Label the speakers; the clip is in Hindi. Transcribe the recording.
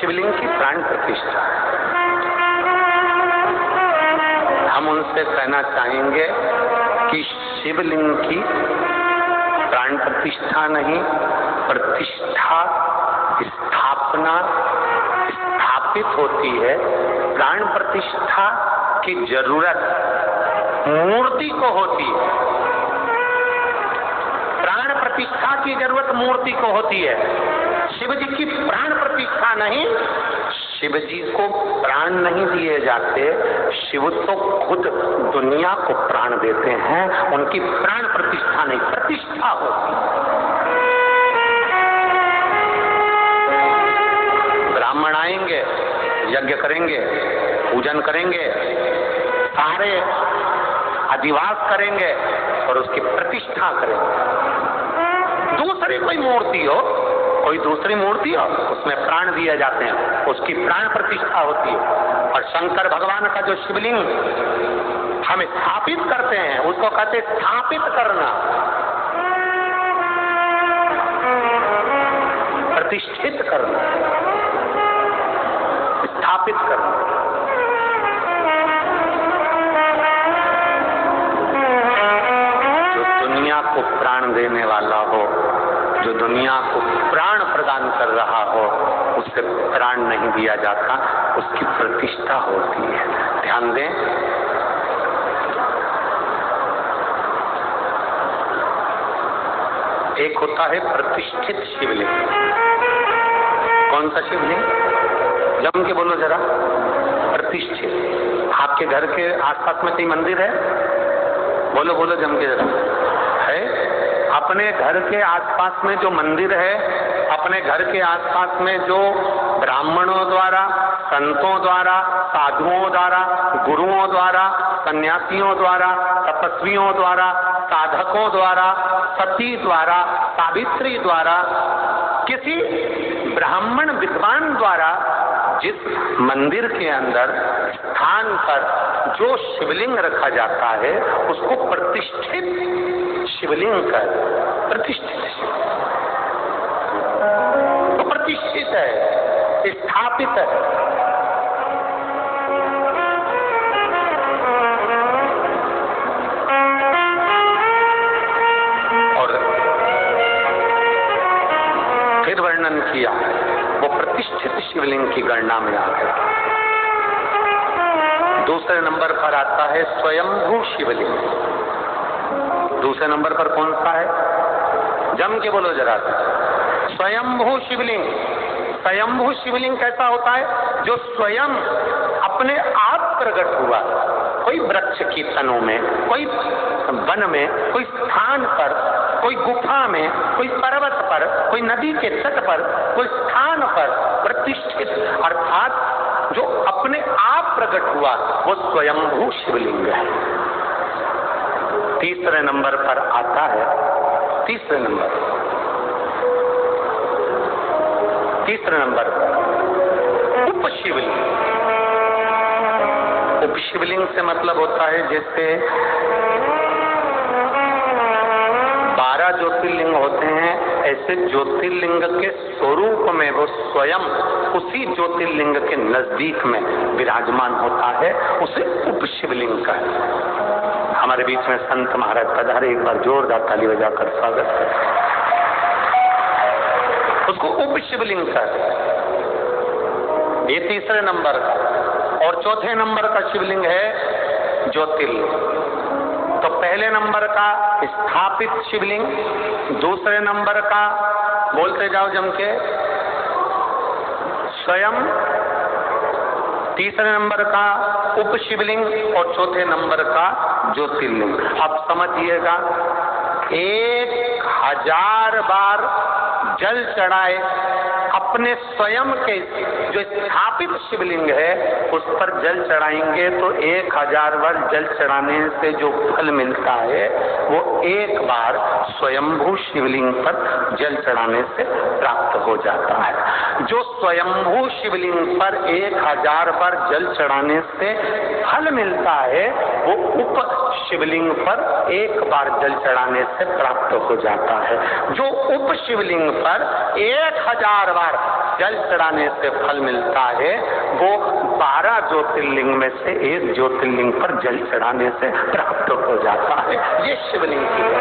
Speaker 1: शिवलिंग की प्राण प्रतिष्ठा है। हम उनसे कहना चाहेंगे कि शिवलिंग की प्राण प्रतिष्ठा नहीं, प्रतिष्ठा स्थापना स्थापित होती है। प्राण प्रतिष्ठा की जरूरत मूर्ति को होती है, प्राण प्रतिष्ठा की जरूरत मूर्ति को होती है। शिव जी की प्राण प्रतिष्ठा नहीं, शिव जी को प्राण नहीं दिए जाते, शिव तो खुद दुनिया को प्राण देते हैं, उनकी प्राण प्रतिष्ठा नहीं, प्रतिष्ठा होती है। ब्राह्मण आएंगे, यज्ञ करेंगे, पूजन करेंगे, सारे अधिवास करेंगे और उसकी प्रतिष्ठा करेंगे। दूसरी कोई मूर्ति हो, कोई दूसरी मूर्ति हो, उसमें प्राण दिए जाते हैं, उसकी प्राण प्रतिष्ठा होती है। और शंकर भगवान का जो शिवलिंग हम स्थापित करते हैं उसको कहते स्थापित करना, प्रतिष्ठित करना, स्थापित करना। जो दुनिया को प्राण देने वाला हो, जो दुनिया को प्राण प्रदान कर रहा हो, उससे प्राण नहीं दिया जाता, उसकी प्रतिष्ठा होती है। ध्यान दें, एक होता है प्रतिष्ठित शिवलिंग। कौन सा शिवलिंग? जम के बोलो जरा। प्रतिष्ठित। आपके घर के आसपास में कोई मंदिर है? बोलो बोलो जम के जरा। है? अपने घर के आसपास में जो मंदिर है, अपने घर के आसपास में जो ब्राह्मणों द्वारा, संतों द्वारा, साधुओं द्वारा, गुरुओं द्वारा, सन्यासियों द्वारा, तपस्वियों द्वारा, साधकों द्वारा, सती द्वारा, सावित्री द्वारा, किसी ब्राह्मण विद्वान द्वारा जिस मंदिर के अंदर स्थान पर जो शिवलिंग रखा जाता है उसको प्रतिष्ठित शिवलिंग कर, प्रतिष्ठित शिवलिंग तो प्रतिष्ठित है, स्थापित है। और फिर वर्णन किया, वो प्रतिष्ठित शिवलिंग की गणना में आ गया। दूसरे नंबर पर आता है स्वयंभू शिवलिंग। दूसरे नंबर पर कौन सा है? जम के बोलो जरा। स्वयंभू शिवलिंग। स्वयंभू शिवलिंग कैसा होता है? जो स्वयं अपने आप प्रकट हुआ, कोई वृक्ष की तनों में, कोई वन में, कोई स्थान पर, कोई गुफा में, कोई पर्वत पर, कोई नदी के तट पर, कोई स्थान पर प्रतिष्ठित, अर्थात जो अपने आप प्रकट हुआ, वो स्वयंभू शिवलिंग है। तीसरे नंबर पर आता है, तीसरे नंबर पर उपशिवलिंग। उपशिवलिंग से मतलब होता है जैसे 12 ज्योतिर्लिंग होते हैं, ऐसे ज्योतिर्लिंग के स्वरूप में वो स्वयं उसी ज्योतिर्लिंग के नजदीक में विराजमान होता है, उसे उपशिवलिंग का है। हमारे बीच में संत महाराज पधारे, एक बार जोरदार ताली बजाकर स्वागत करें। उसको उपशिवलिंग का, ये तीसरे नंबर का। और चौथे नंबर का शिवलिंग है ज्योतिर्लिंग। तो पहले नंबर का स्थापित शिवलिंग, दूसरे नंबर का बोलते जाओ जम के स्वयं, तीसरे नंबर का उपशिवलिंग और चौथे नंबर का ज्योतिर्लिंग। अब समझिएगा, 1000 बार जल चढ़ाए अपने स्वयं के जो स्थापित शिवलिंग है उस पर जल चढ़ाएंगे तो 1000 बार जल चढ़ाने से जो फल मिलता है वो एक बार स्वयंभू शिवलिंग पर जल चढ़ाने से प्राप्त हो जाता है। जो स्वयंभू शिवलिंग पर 1000 बार जल चढ़ाने से फल मिलता है वो उप शिवलिंग पर एक बार जल चढ़ाने से प्राप्त हो जाता है। जो उप शिवलिंग पर 1000 बार जल चढ़ाने से फल मिलता है, वो 12 ज्योतिर्लिंग में से एक ज्योतिर्लिंग पर जल चढ़ाने से प्राप्त हो जाता है। ये शिवलिंग की